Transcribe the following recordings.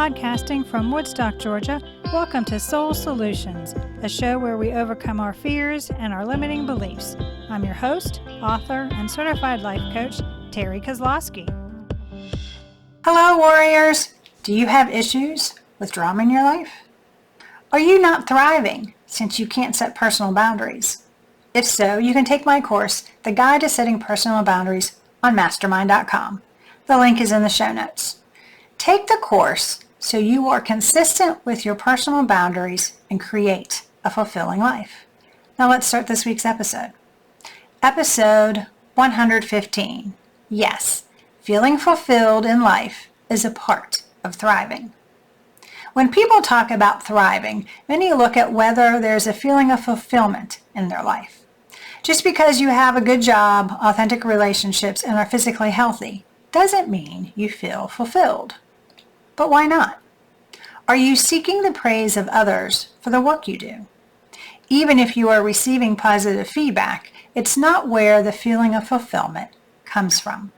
Podcasting from Woodstock, Georgia, welcome to Soul Solutions, a show where we overcome our fears and our limiting beliefs. I'm your host, author, and certified life coach, Terry Kozlowski. Hello, warriors. Do you have issues with drama in your life? Are you not thriving since you can't set personal boundaries? If so, you can take my course, The Guide to Setting Personal Boundaries, on mastermind.com. The link is in the show notes. Take the course so you are consistent with your personal boundaries and create a fulfilling life. Now let's start this week's episode. Episode 115. Yes, feeling fulfilled in life is a part of thriving. When people talk about thriving, many look at whether there's a feeling of fulfillment in their life. Just because you have a good job, authentic relationships, and are physically healthy doesn't mean you feel fulfilled. But why not? Are you seeking the praise of others for the work you do? Even if you are receiving positive feedback, it's not where the feeling of fulfillment comes from.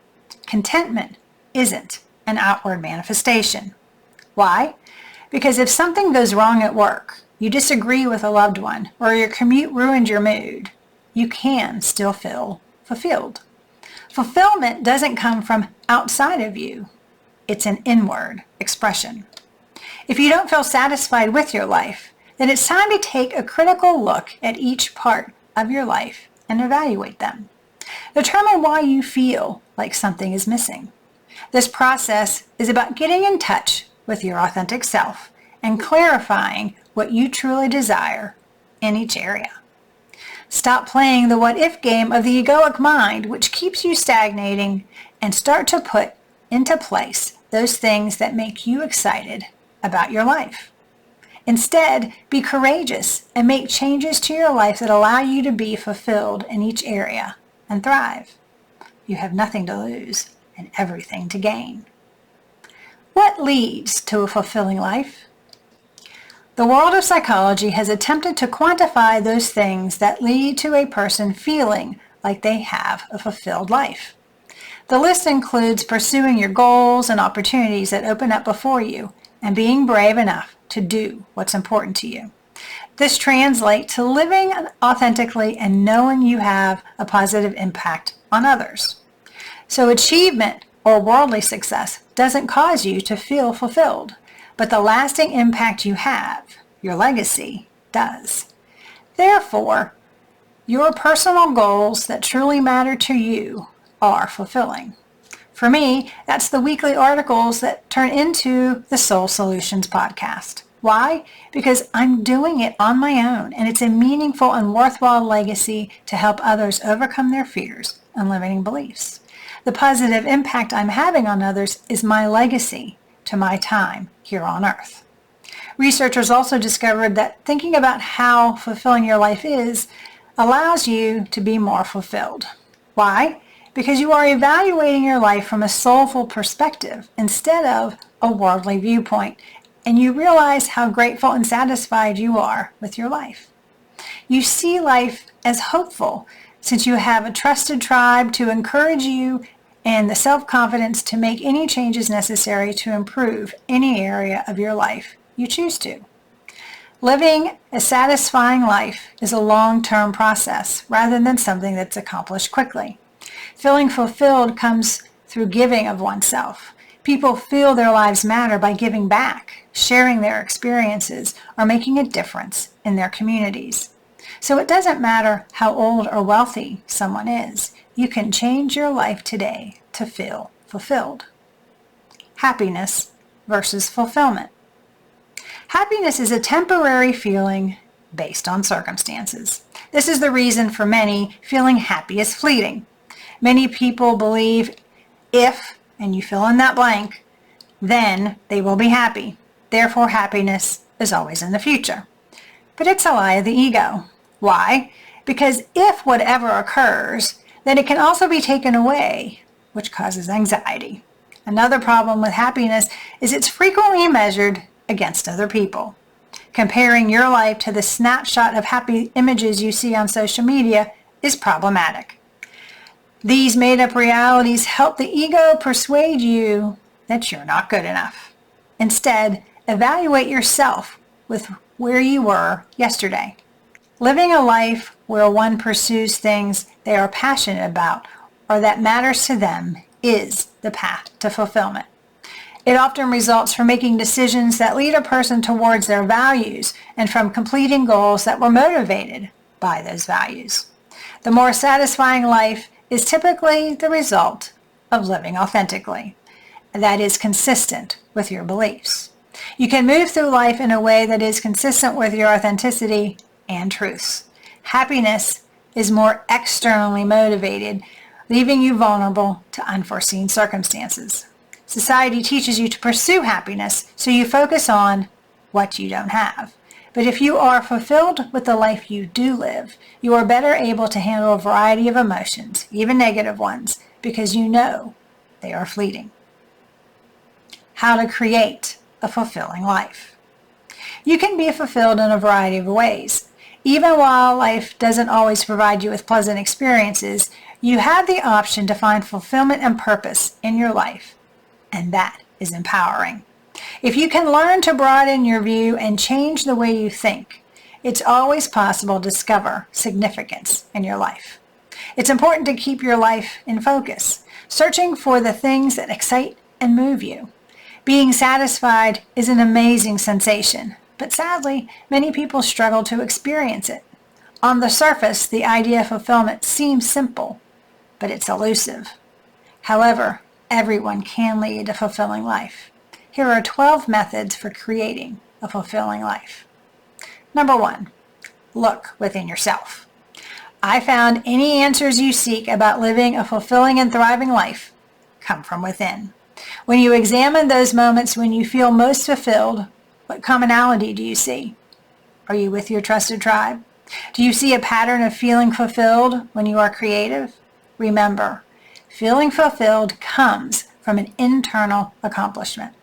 Contentment isn't an outward manifestation. Why? Because if something goes wrong at work, you disagree with a loved one, or your commute ruined your mood, you can still feel fulfilled. Fulfillment doesn't come from outside of you. It's an inward expression. If you don't feel satisfied with your life, then it's time to take a critical look at each part of your life and evaluate them. Determine why you feel like something is missing. This process is about getting in touch with your authentic self and clarifying what you truly desire in each area. Stop playing the what-if game of the egoic mind, which keeps you stagnating, and start to put into place those things that make you excited about your life. Instead, be courageous and make changes to your life that allow you to be fulfilled in each area and thrive. You have nothing to lose and everything to gain. What leads to a fulfilling life? The world of psychology has attempted to quantify those things that lead to a person feeling like they have a fulfilled life. The list includes pursuing your goals and opportunities that open up before you and being brave enough to do what's important to you. This translates to living authentically and knowing you have a positive impact on others. So achievement or worldly success doesn't cause you to feel fulfilled, but the lasting impact you have, your legacy, does. Therefore, your personal goals that truly matter to you are fulfilling. For me, that's the weekly articles that turn into the Soul Solutions podcast. Why? Because I'm doing it on my own, and it's a meaningful and worthwhile legacy to help others overcome their fears and limiting beliefs. The positive impact I'm having on others is my legacy to my time here on earth. Researchers also discovered that thinking about how fulfilling your life is allows you to be more fulfilled. Why? Because you are evaluating your life from a soulful perspective instead of a worldly viewpoint, and you realize how grateful and satisfied you are with your life. You see life as hopeful since you have a trusted tribe to encourage you and the self-confidence to make any changes necessary to improve any area of your life you choose to. Living a satisfying life is a long-term process rather than something that's accomplished quickly. Feeling fulfilled comes through giving of oneself. People feel their lives matter by giving back, sharing their experiences, or making a difference in their communities. So it doesn't matter how old or wealthy someone is. You can change your life today to feel fulfilled. Happiness versus fulfillment. Happiness is a temporary feeling based on circumstances. This is the reason for many feeling happy is fleeting. Many people believe if, and you fill in that blank, then they will be happy. Therefore, happiness is always in the future. But it's a lie of the ego. Why? Because if whatever occurs, then it can also be taken away, which causes anxiety. Another problem with happiness is it's frequently measured against other people. Comparing your life to the snapshot of happy images you see on social media is problematic. These made-up realities help the ego persuade you that you're not good enough. Instead, evaluate yourself with where you were yesterday. Living a life where one pursues things they are passionate about or that matters to them is the path to fulfillment. It often results from making decisions that lead a person towards their values and from completing goals that were motivated by those values. The more satisfying life is typically the result of living authentically. That is consistent with your beliefs. You can move through life in a way that is consistent with your authenticity and truths. Happiness is more externally motivated, leaving you vulnerable to unforeseen circumstances. Society teaches you to pursue happiness, so you focus on what you don't have. But if you are fulfilled with the life you do live, you are better able to handle a variety of emotions, even negative ones, because you know they are fleeting. How to create a fulfilling life. You can be fulfilled in a variety of ways. Even while life doesn't always provide you with pleasant experiences, you have the option to find fulfillment and purpose in your life, and that is empowering. If you can learn to broaden your view and change the way you think, it's always possible to discover significance in your life. It's important to keep your life in focus, searching for the things that excite and move you. Being satisfied is an amazing sensation, but sadly, many people struggle to experience it. On the surface, the idea of fulfillment seems simple, but it's elusive. However, everyone can lead a fulfilling life. Here are 12 methods for creating a fulfilling life. Number 1, look within yourself. I found any answers you seek about living a fulfilling and thriving life come from within. When you examine those moments when you feel most fulfilled, what commonality do you see? Are you with your trusted tribe? Do you see a pattern of feeling fulfilled when you are creative? Remember, feeling fulfilled comes from an internal accomplishment.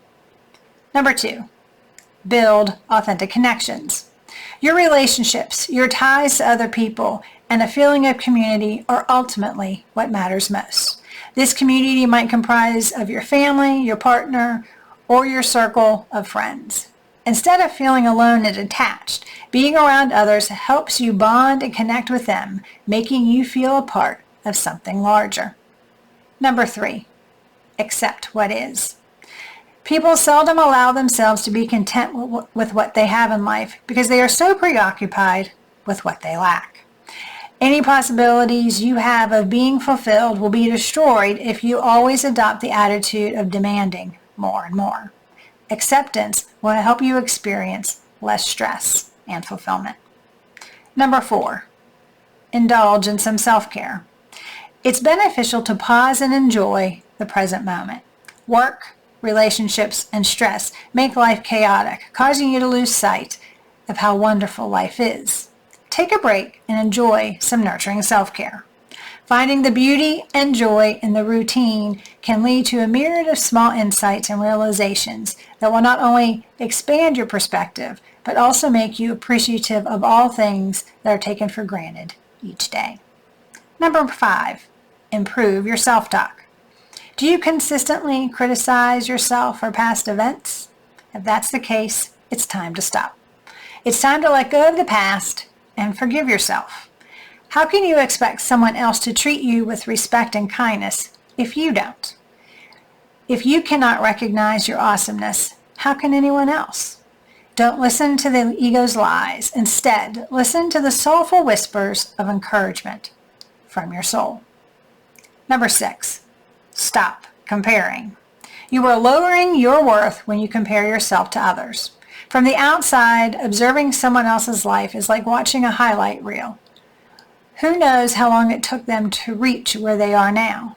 Number 2, build authentic connections. Your relationships, your ties to other people, and a feeling of community are ultimately what matters most. This community might comprise of your family, your partner, or your circle of friends. Instead of feeling alone and detached, being around others helps you bond and connect with them, making you feel a part of something larger. Number 3, accept what is. People seldom allow themselves to be content with what they have in life because they are so preoccupied with what they lack. Any possibilities you have of being fulfilled will be destroyed if you always adopt the attitude of demanding more and more. Acceptance will help you experience less stress and fulfillment. Number 4, indulge in some self-care. It's beneficial to pause and enjoy the present moment. Work, relationships, and stress make life chaotic, causing you to lose sight of how wonderful life is. Take a break and enjoy some nurturing self-care. Finding the beauty and joy in the routine can lead to a myriad of small insights and realizations that will not only expand your perspective, but also make you appreciative of all things that are taken for granted each day. Number 5, improve your self-talk. Do you consistently criticize yourself for past events? If that's the case, it's time to stop. It's time to let go of the past and forgive yourself. How can you expect someone else to treat you with respect and kindness if you don't? If you cannot recognize your awesomeness, how can anyone else? Don't listen to the ego's lies. Instead, listen to the soulful whispers of encouragement from your soul. Number 6, stop comparing. You are lowering your worth when you compare yourself to others. From the outside, observing someone else's life is like watching a highlight reel. Who knows how long it took them to reach where they are now?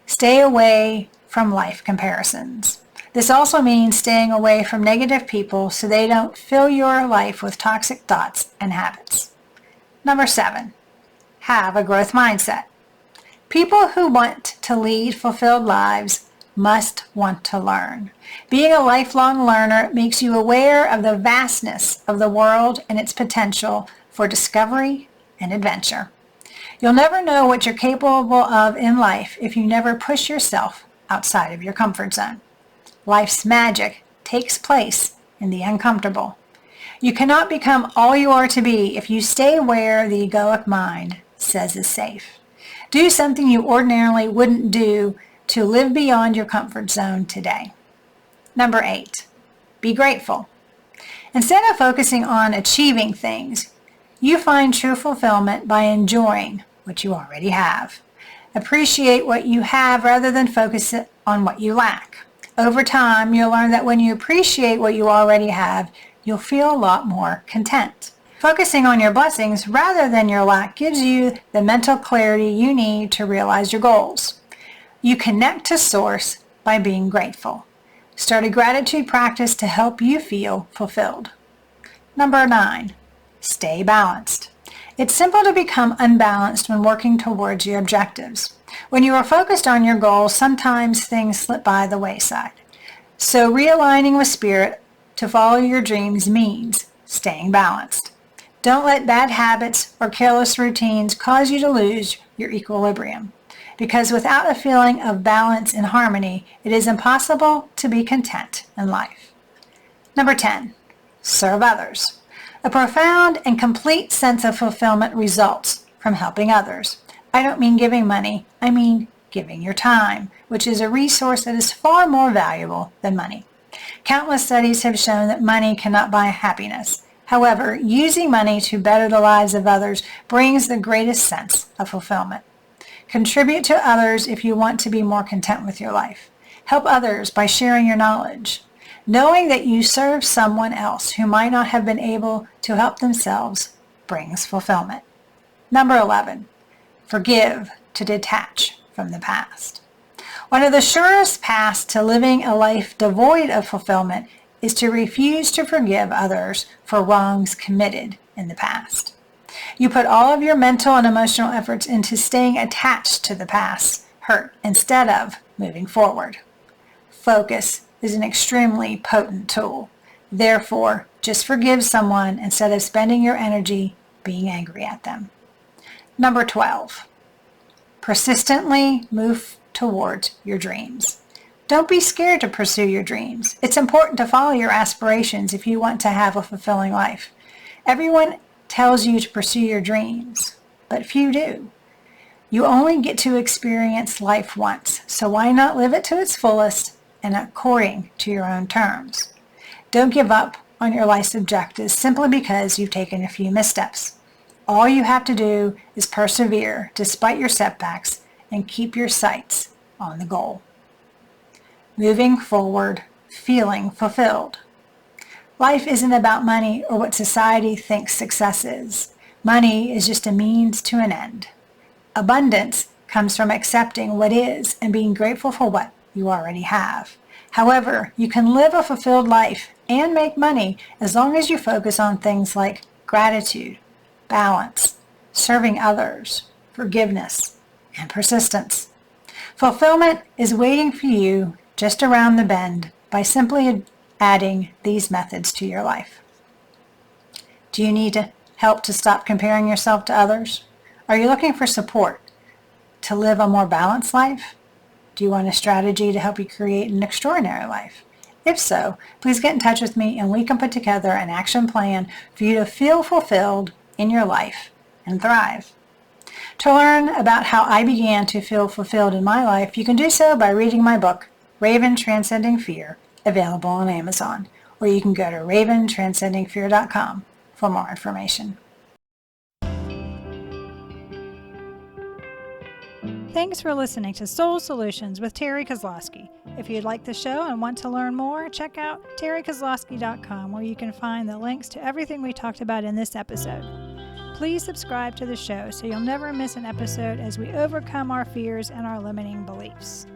Stay away from life comparisons. This also means staying away from negative people so they don't fill your life with toxic thoughts and habits. Number 7, have a growth mindset. People who want to lead fulfilled lives must want to learn. Being a lifelong learner makes you aware of the vastness of the world and its potential for discovery and adventure. You'll never know what you're capable of in life if you never push yourself outside of your comfort zone. Life's magic takes place in the uncomfortable. You cannot become all you are to be if you stay where the egoic mind says is safe. Do something you ordinarily wouldn't do to live beyond your comfort zone today. Number 8, be grateful. Instead of focusing on achieving things, you find true fulfillment by enjoying what you already have. Appreciate what you have rather than focus on what you lack. Over time, you'll learn that when you appreciate what you already have, you'll feel a lot more content. Focusing on your blessings rather than your lack gives you the mental clarity you need to realize your goals. You connect to Source by being grateful. Start a gratitude practice to help you feel fulfilled. Number 9, stay balanced. It's simple to become unbalanced when working towards your objectives. When you are focused on your goals, sometimes things slip by the wayside. So realigning with spirit to follow your dreams means staying balanced. Don't let bad habits or careless routines cause you to lose your equilibrium, because without a feeling of balance and harmony, it is impossible to be content in life. Number 10, serve others. A profound and complete sense of fulfillment results from helping others. I don't mean giving money, I mean giving your time, which is a resource that is far more valuable than money. Countless studies have shown that money cannot buy happiness. However, using money to better the lives of others brings the greatest sense of fulfillment. Contribute to others if you want to be more content with your life. Help others by sharing your knowledge. Knowing that you serve someone else who might not have been able to help themselves brings fulfillment. Number 11, forgive to detach from the past. One of the surest paths to living a life devoid of fulfillment is to refuse to forgive others for wrongs committed in the past. You put all of your mental and emotional efforts into staying attached to the past hurt instead of moving forward. Focus is an extremely potent tool. Therefore, just forgive someone instead of spending your energy being angry at them. Number 12, persistently move towards your dreams. Don't be scared to pursue your dreams. It's important to follow your aspirations if you want to have a fulfilling life. Everyone tells you to pursue your dreams, but few do. You only get to experience life once, so why not live it to its fullest and according to your own terms? Don't give up on your life's objectives simply because you've taken a few missteps. All you have to do is persevere despite your setbacks and keep your sights on the goal. Moving forward, feeling fulfilled. Life isn't about money or what society thinks success is. Money is just a means to an end. Abundance comes from accepting what is and being grateful for what you already have. However, you can live a fulfilled life and make money as long as you focus on things like gratitude, balance, serving others, forgiveness, and persistence. Fulfillment is waiting for you just around the bend by simply adding these methods to your life. Do you need help to stop comparing yourself to others? Are you looking for support to live a more balanced life? Do you want a strategy to help you create an extraordinary life? If so, please get in touch with me and we can put together an action plan for you to feel fulfilled in your life and thrive. To learn about how I began to feel fulfilled in my life, you can do so by reading my book, Raven Transcending Fear, available on Amazon, or you can go to raventranscendingfear.com for more information. Thanks for listening to Soul Solutions with Terry Kozlowski. If you'd like the show and want to learn more, check out terrykozlowski.com, where you can find the links to everything we talked about in this episode. Please subscribe to the show so you'll never miss an episode as we overcome our fears and our limiting beliefs.